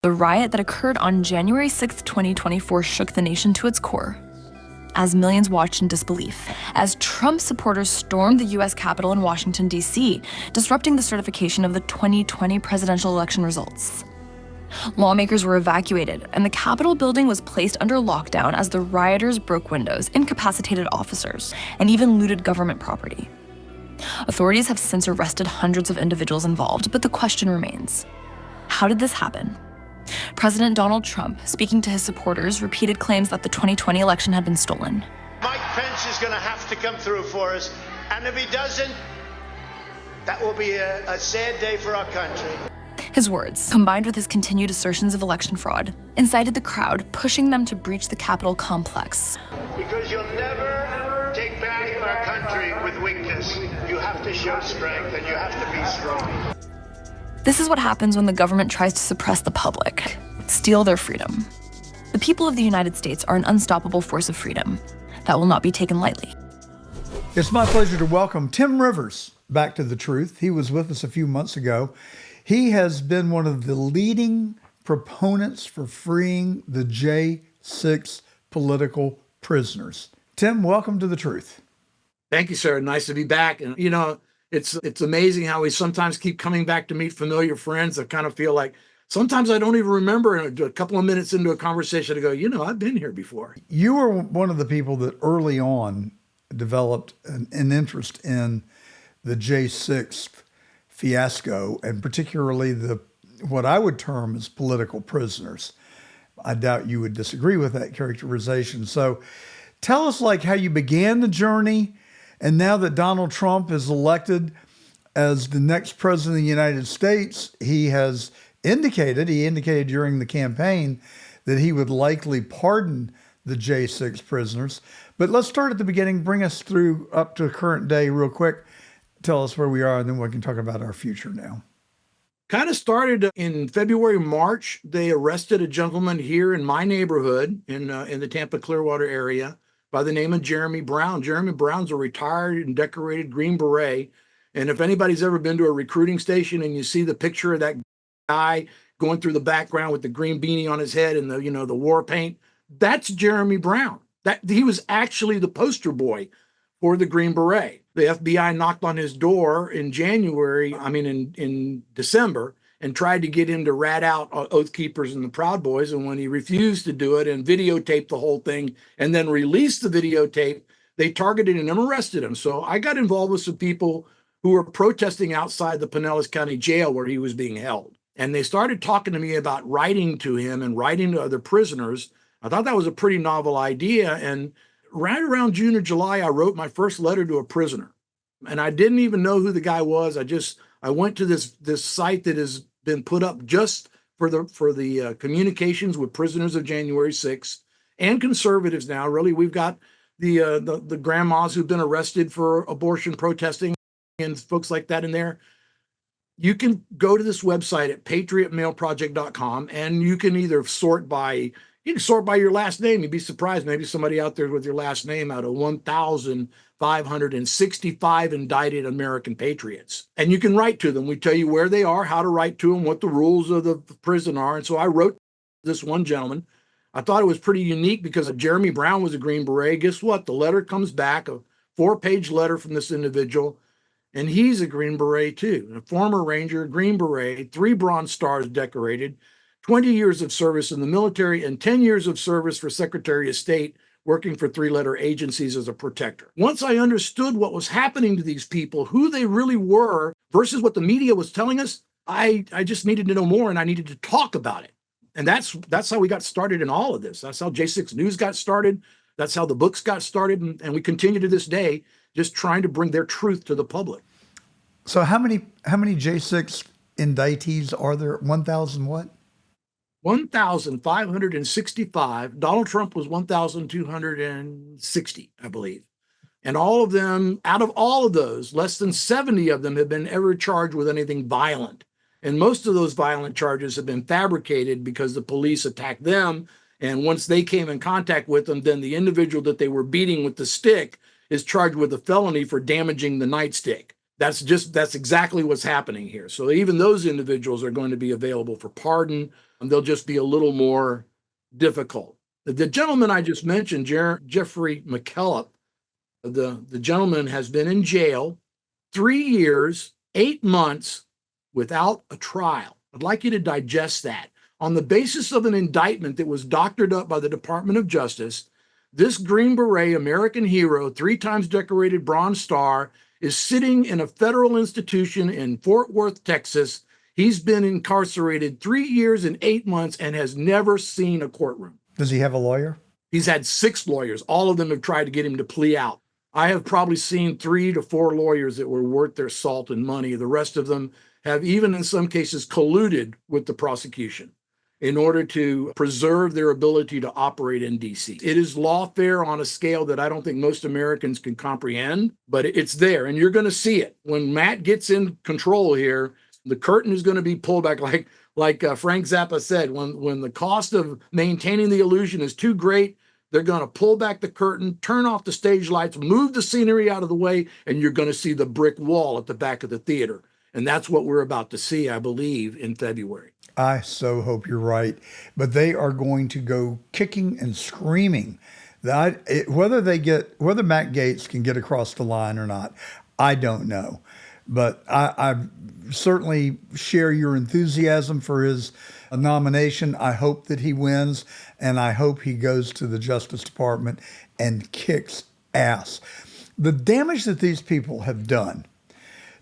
The riot that occurred on January 6, 2024 shook the nation to its core, as millions watched in disbelief, as Trump supporters stormed the U.S. Capitol in Washington, D.C., disrupting the certification of the 2020 presidential election results. Lawmakers were evacuated, and the Capitol building was placed under lockdown as the rioters broke windows, incapacitated officers, and even looted government property. Authorities have since arrested hundreds of individuals involved, but the question remains: how did this happen? President Donald Trump, speaking to his supporters, repeated claims that the 2020 election had been stolen. Mike Pence is going to have to come through for us, and if he doesn't, that will be a sad day for our country. His words, combined with his continued assertions of election fraud, incited the crowd, pushing them to breach the Capitol complex. Because you'll never take back our country with weakness. You have to show strength, and you have to be strong. This is what happens when the government tries to suppress the public, steal their freedom. The people of the United States are an unstoppable force of freedom that will not be taken lightly. It's my pleasure to welcome Tim Rivers back to The Truth. He was with us a few months ago. He has been one of the leading proponents for freeing the J6 political prisoners. Tim, welcome to The Truth. Thank you, sir. Nice to be back. And, it's amazing how we sometimes keep coming back to meet familiar friends. I kind of feel like sometimes I don't even remember a couple of minutes into a conversation to go, I've been here before. You were one of the people that early on developed an interest in the J6 fiasco, and particularly what I would term as political prisoners. I doubt you would disagree with that characterization. So tell us how you began the journey. And now that Donald Trump is elected as the next president of the United States, he indicated during the campaign that he would likely pardon the J6 prisoners. But let's start at the beginning. Bring us through up to current day real quick. Tell us where we are, and then we can talk about our future now. Kind of started in February, March. They arrested a gentleman here in my neighborhood in the Tampa Clearwater area by the name of Jeremy Brown. Jeremy Brown's a retired and decorated Green Beret. And if anybody's ever been to a recruiting station and you see the picture of that guy going through the background with the green beanie on his head and the war paint, that's Jeremy Brown. He was actually the poster boy for the Green Beret. The FBI knocked on his door in December, and tried to get him to rat out Oath Keepers and the Proud Boys. And when he refused to do it and videotaped the whole thing and then released the videotape, they targeted him and arrested him. So I got involved with some people who were protesting outside the Pinellas County Jail where he was being held. And they started talking to me about writing to him and writing to other prisoners. I thought that was a pretty novel idea. And right around June or July, I wrote my first letter to a prisoner. And I didn't even know who the guy was. I went to this site that has been put up just for the communications with prisoners of January 6th and conservatives now. Really, we've got the grandmas who've been arrested for abortion protesting and folks like that in there. You can go to this website at patriotmailproject.com, and you can either sort by your last name. You'd be surprised. Maybe somebody out there with your last name out of 1,565 indicted American patriots. And you can write to them. We tell you where they are, how to write to them, what the rules of the prison are. And so I wrote this one gentleman. I thought it was pretty unique because Jeremy Brown was a Green Beret. Guess what? The letter comes back, a 4-page letter from this individual. And he's a Green Beret too. A former Ranger, Green Beret, 3 Bronze Stars decorated, 20 years of service in the military, and 10 years of service for Secretary of State, working for 3-letter agencies as a protector. Once I understood what was happening to these people, who they really were versus what the media was telling us, I just needed to know more, and I needed to talk about it. And that's how we got started in all of this. That's how J6 News got started. That's how the books got started. And we continue to this day, just trying to bring their truth to the public. So how many J6 indictees are there? 1,000 what? 1,565. Donald Trump was 1,260, I believe. And all of them, out of all of those, less than 70 of them have been ever charged with anything violent. And most of those violent charges have been fabricated because the police attacked them. And once they came in contact with them, then the individual that they were beating with the stick is charged with a felony for damaging the nightstick. That's exactly what's happening here. So even those individuals are going to be available for pardon. and they'll just be a little more difficult. The gentleman I just mentioned, Jeffrey McKellop, the gentleman has been in jail 3 years, 8 months without a trial. I'd like you to digest that. On the basis of an indictment that was doctored up by the Department of Justice, this Green Beret American hero, 3 times decorated Bronze Star, is sitting in a federal institution in Fort Worth, Texas. He's been incarcerated 3 years and 8 months and has never seen a courtroom. Does he have a lawyer? He's had 6 lawyers. All of them have tried to get him to plea out. I have probably seen 3 to 4 lawyers that were worth their salt and money. The rest of them have, even in some cases, colluded with the prosecution in order to preserve their ability to operate in DC. It is lawfare on a scale that I don't think most Americans can comprehend, but it's there, and you're going to see it. When Matt gets in control here, the curtain is going to be pulled back, like Frank Zappa said, when the cost of maintaining the illusion is too great, they're going to pull back the curtain, turn off the stage lights, move the scenery out of the way, and you're going to see the brick wall at the back of the theater. And that's what we're about to see, I believe, in February. I so hope you're right. But they are going to go kicking and screaming. Whether Matt Gaetz can get across the line or not, I don't know. But I certainly share your enthusiasm for his nomination. I hope that he wins, and I hope he goes to the Justice Department and kicks ass. The damage that these people have done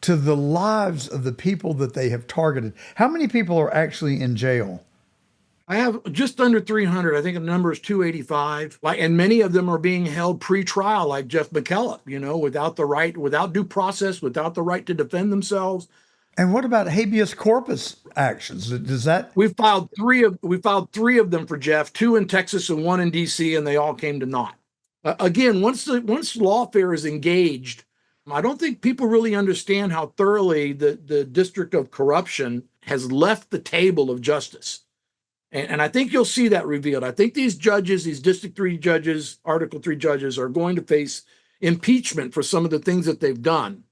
to the lives of the people that they have targeted. How many people are actually in jail? I have just under 300. I think the number is 285. And many of them are being held pre-trial, like Jeff McKellop, without due process, without the right to defend themselves. And what about habeas corpus actions? Does that? We filed three of them for Jeff, 2 in Texas and 1 in DC, and they all came to naught. Again, once lawfare is engaged, I don't think people really understand how thoroughly the District of Corruption has left the table of justice. And I think you'll see that revealed. I think these judges, these District 3 judges, Article 3 judges, are going to face impeachment for some of the things that they've done.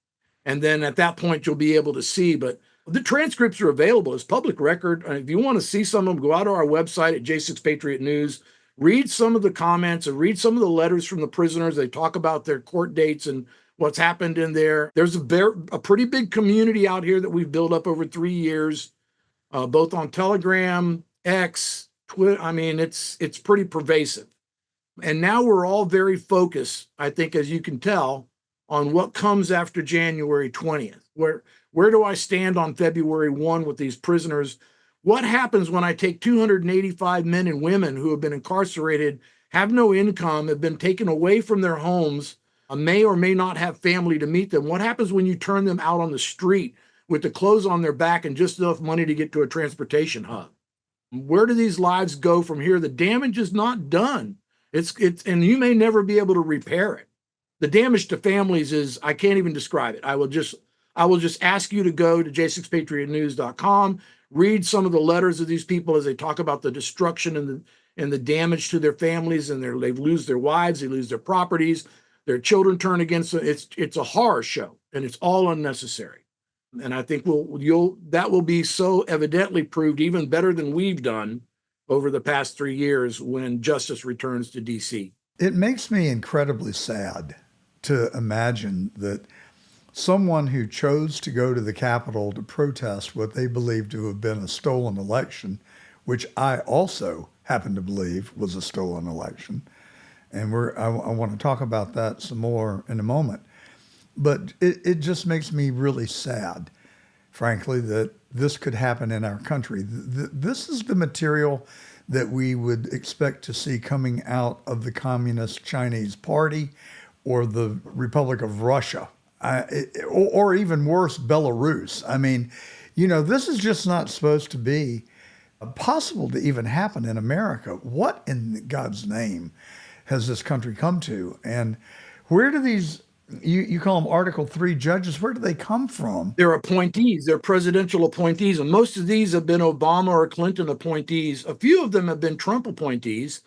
And then at that point, you'll be able to see. But the transcripts are available as public record. If you want to see some of them, go out to our website at J6 Patriot News, read some of the comments and read some of the letters from the prisoners. They talk about their court dates and what's happened in there. There's a pretty big community out here that we've built up over 3 years, both on Telegram, X, Twitter. I mean, it's pretty pervasive. And now we're all very focused, I think, as you can tell, on what comes after January 20th. Where do I stand on February 1 with these prisoners? What happens when I take 285 men and women who have been incarcerated, have no income, have been taken away from their homes, may or may not have family to meet them? What happens when you turn them out on the street with the clothes on their back and just enough money to get to a transportation hub? Where do these lives go from here? The damage is not done. It's and you may never be able to repair it. The damage to families is, I can't even describe it. I will just ask you to go to j6patriotnews.com, read some of the letters of these people as they talk about the destruction and the damage to their families, and they lose their wives, they lose their properties, their children turn against them. It's a horror show, and it's all unnecessary. And I think that will be so evidently proved even better than we've done over the past 3 years when justice returns to DC. It makes me incredibly sad to imagine that someone who chose to go to the Capitol to protest what they believed to have been a stolen election, which I also happen to believe was a stolen election, and I want to talk about that some more in a moment. But it just makes me really sad, frankly, that this could happen in our country. This is the material that we would expect to see coming out of the Communist Chinese Party or the Republic of Russia, or even worse, Belarus. I mean, this is just not supposed to be possible to even happen in America. What in God's name has this country come to? And where do these, you call them Article 3 judges, where do they come from? They're appointees. They're presidential appointees. And most of these have been Obama or Clinton appointees. A few of them have been Trump appointees.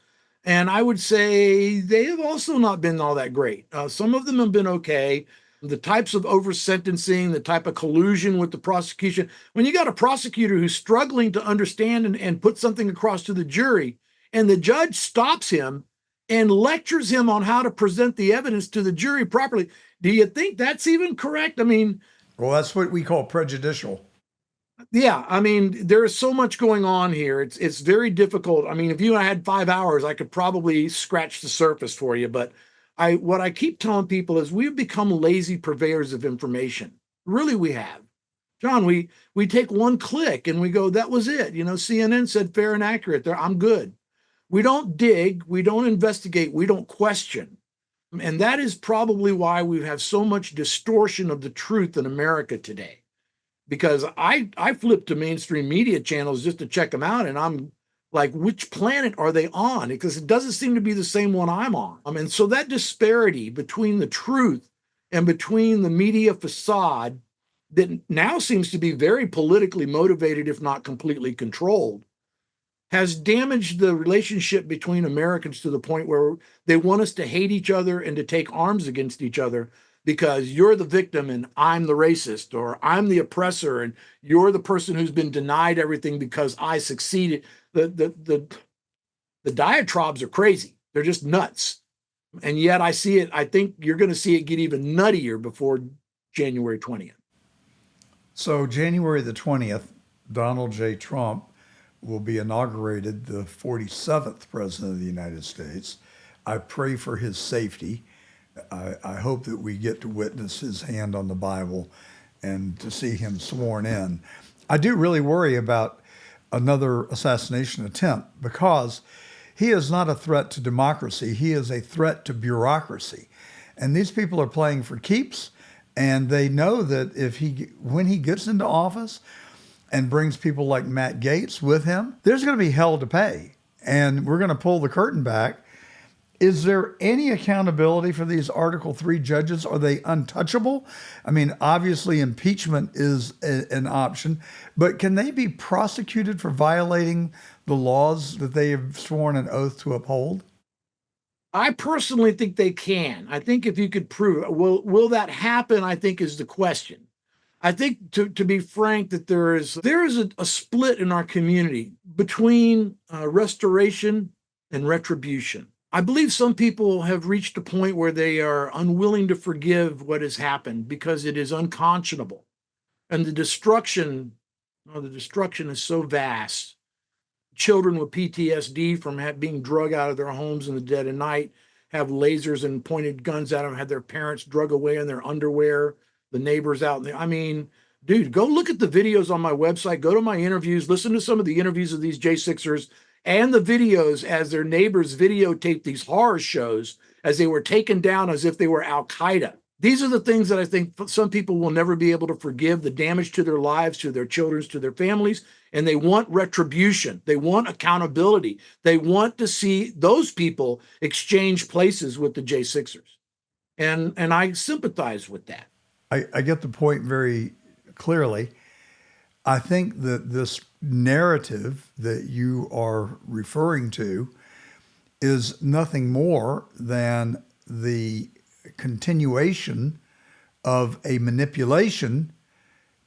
And I would say they have also not been all that great. Some of them have been okay. the types of over sentencing, the type of collusion with the prosecution. When you got a prosecutor who's struggling to understand and put something across to the jury, and the judge stops him and lectures him on how to present the evidence to the jury properly, do you think that's even correct? I mean, well, that's what we call prejudicial. yeah, I mean, there is so much going on here. It's very difficult. I mean, if you had 5 hours, I could probably scratch the surface for you. But what I keep telling people is we've become lazy purveyors of information. Really, we have. John, we take one click and we go, that was it. You know, CNN said fair and accurate. There, I'm good. We don't dig, we don't investigate, we don't question. And that is probably why we have so much distortion of the truth in America today. Because I flip to mainstream media channels just to check them out, and I'm like, which planet are they on? Because it doesn't seem to be the same one I'm on. And so that disparity between the truth and between the media facade that now seems to be very politically motivated, if not completely controlled, has damaged the relationship between Americans to the point where they want us to hate each other and to take arms against each other because you're the victim and I'm the racist, or I'm the oppressor and you're the person who's been denied everything because I succeeded. The diatribes are crazy. They're just nuts. And yet I see it. I think you're going to see it get even nuttier before January 20th. So January the 20th, Donald J. Trump will be inaugurated the 47th president of the United States. I pray for his safety. I hope that we get to witness his hand on the Bible and to see him sworn in. I do really worry about another assassination attempt because he is not a threat to democracy. He is a threat to bureaucracy. And these people are playing for keeps, and they know that when he gets into office and brings people like Matt Gaetz with him, there's going to be hell to pay. And we're going to pull the curtain back. Is there any accountability for these Article 3 judges? Are they untouchable? I mean, obviously impeachment is an option, but can they be prosecuted for violating the laws that they have sworn an oath to uphold? I personally think they can. I think if you could prove it, will that happen, I think is the question. I think, to be frank, that there is a split in our community between restoration and retribution. I believe some people have reached a point where they are unwilling to forgive what has happened because it is unconscionable. And the destruction is so vast. Children with PTSD from being drug out of their homes in the dead of night have lasers and pointed guns at them, had their parents drug away in their underwear, the neighbors out there. I mean, dude, go look at the videos on my website, go to my interviews, listen to some of the interviews of these J6ers and the videos as their neighbors videotaped these horror shows as they were taken down as if they were Al-Qaeda. These are the things that I think some people will never be able to forgive, the damage to their lives, to their children, to their families, and they want retribution. They want accountability. They want to see those people exchange places with the J6ers. And I sympathize with that. I get the point very clearly. I think that this narrative that you are referring to is nothing more than the continuation of a manipulation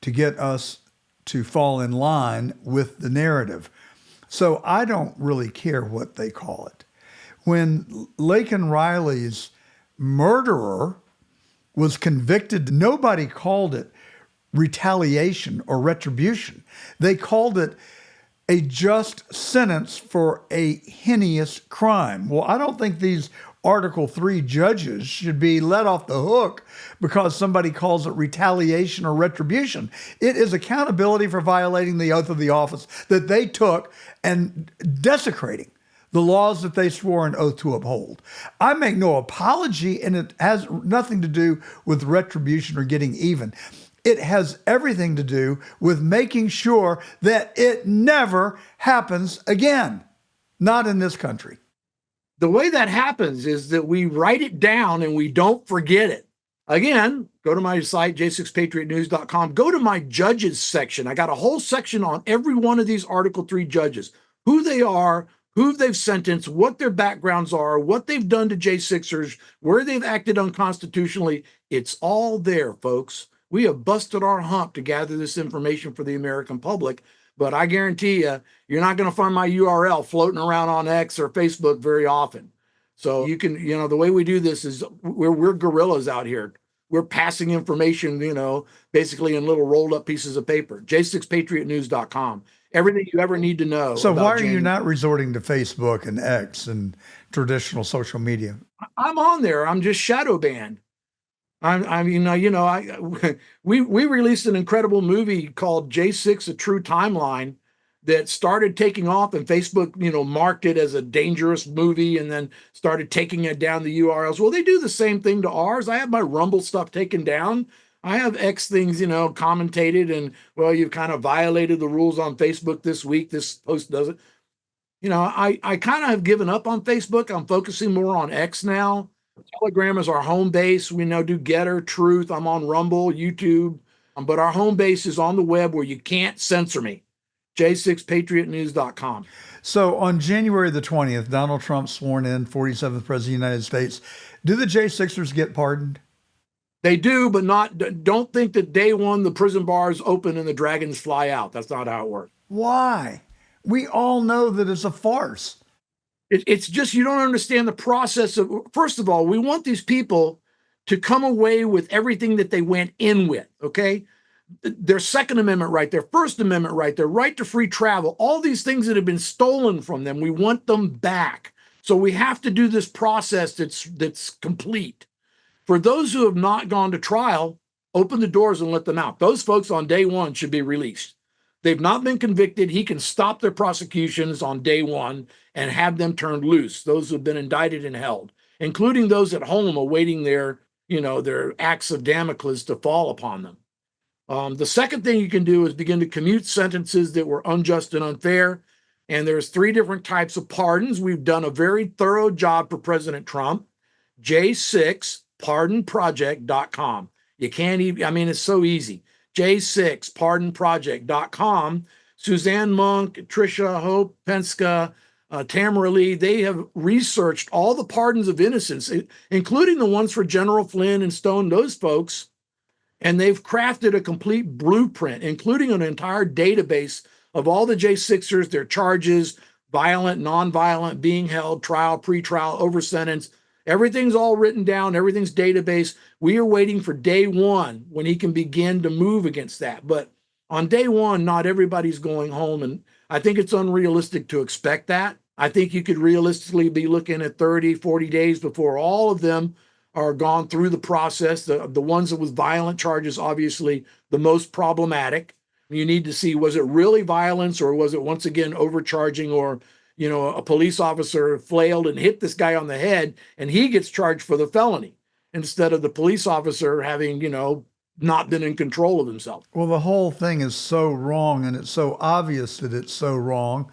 to get us to fall in line with the narrative. So I don't really care what they call it. When Laken Riley's murderer was convicted, nobody called it retaliation or retribution. They called it a just sentence for a heinous crime. Well, I don't think these Article 3 judges should be let off the hook because somebody calls it retaliation or retribution. It is accountability for violating the oath of the office that they took and desecrating the laws that they swore an oath to uphold. I make no apology, and it has nothing to do with retribution or getting even. It has everything to do with making sure that it never happens again. Not in this country. The way that happens is that we write it down and we don't forget it. Again, go to my site, j6patriotnews.com. Go to my judges section. I got a whole section on every one of these Article 3 judges, who they are, who they've sentenced, what their backgrounds are, what they've done to J6ers, where they've acted unconstitutionally. It's all there, folks. We have busted our hump to gather this information for the American public, but I guarantee you, you're not going to find my URL floating around on X or Facebook very often. So you can, the way we do this is we're guerrillas out here. We're passing information, basically in little rolled up pieces of paper. j6patriotnews.com. Everything you ever need to know. So why are you not resorting to Facebook and X and traditional social media? I'm on there. I'm just shadow banned. We released an incredible movie called J6: A True Timeline that started taking off, and Facebook, marked it as a dangerous movie and then started taking it down the URLs. Well, they do the same thing to ours. I have my Rumble stuff taken down. I have X things, commentated, and well, you've kind of violated the rules on Facebook this week. This post doesn't. I kind of have given up on Facebook. I'm focusing more on X now. Telegram is our home base. We now do Getter, Truth. I'm on Rumble, YouTube, but our home base is on the web where you can't censor me. j6patriotnews.com. So on January the 20th, Donald Trump sworn in, 47th President of the United States. Do the J6ers get pardoned? They do, but don't think that day one the prison bars open and the dragons fly out. That's not how it works. Why? We all know that it's a farce. It's just you don't understand the process of, first of all, we want these people to come away with everything that they went in with, okay? Their Second Amendment right, their First Amendment right, their right to free travel, all these things that have been stolen from them, we want them back. So we have to do this process that's complete. For those who have not gone to trial, open the doors and let them out. Those folks on day one should be released. They've not been convicted. He can stop their prosecutions on day one and have them turned loose, those who have been indicted and held, including those at home awaiting their axe of Damocles to fall upon them. The second thing you can do is begin to commute sentences that were unjust and unfair. And there's 3 different types of pardons. We've done a very thorough job for President Trump. J6pardonproject.com. You can't even, it's so easy. J6pardonproject.com. Suzanne Monk, Tricia Hope, Penska, Tamara Lee, they have researched all the pardons of innocence, including the ones for General Flynn and Stone, those folks, and they've crafted a complete blueprint, including an entire database of all the J6ers, their charges, violent, nonviolent, being held, trial, pretrial, over sentence. Everything's all written down. Everything's database. We are waiting for day one when he can begin to move against that. But on day one, not everybody's going home. And I think it's unrealistic to expect that. I think you could realistically be looking at 30, 40 days before all of them are gone through the process. The ones that with violent charges, obviously the most problematic. You need to see, was it really violence or was it once again overcharging, or a police officer flailed and hit this guy on the head and he gets charged for the felony instead of the police officer having, not been in control of himself. Well, the whole thing is so wrong, and it's so obvious that it's so wrong.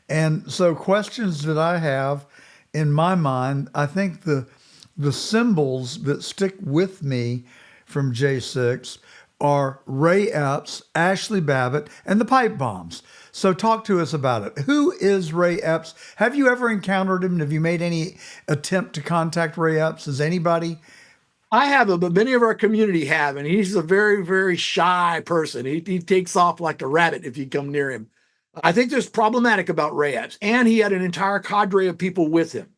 And so questions that I have in my mind, I think the symbols that stick with me from J6 are Ray Epps, Ashley Babbitt, and the pipe bombs. So talk to us about it. Who is Ray Epps? Have you ever encountered him? Have you made any attempt to contact Ray Epps? Has anybody? I haven't, but many of our community have, and he's a very, very shy person. He takes off like a rabbit if you come near him. I think there's problematic about Ray Epps, and he had an entire cadre of people with him,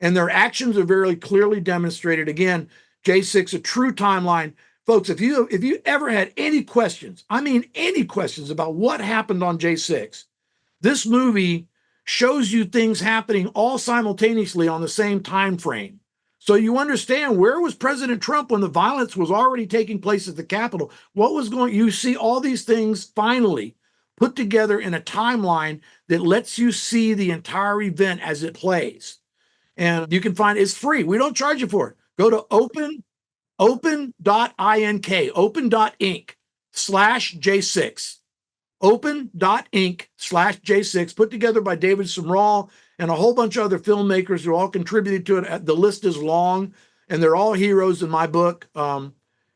and their actions are very clearly demonstrated. Again, J6, A True Timeline. Folks, if you ever had any questions, any questions about what happened on J6, this movie shows you things happening all simultaneously on the same time frame. So you understand, where was President Trump when the violence was already taking place at the Capitol? You see all these things finally put together in a timeline that lets you see the entire event as it plays. And you can find it's free. We don't charge you for it. Go to open.inc/J6. Open.inc/J6, put together by David Sumrall and a whole bunch of other filmmakers who all contributed to it. The list is long, and they're all heroes in my book.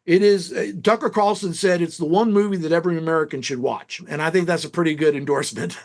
It is, Tucker Carlson said, it's the one movie that every American should watch. And I think that's a pretty good endorsement.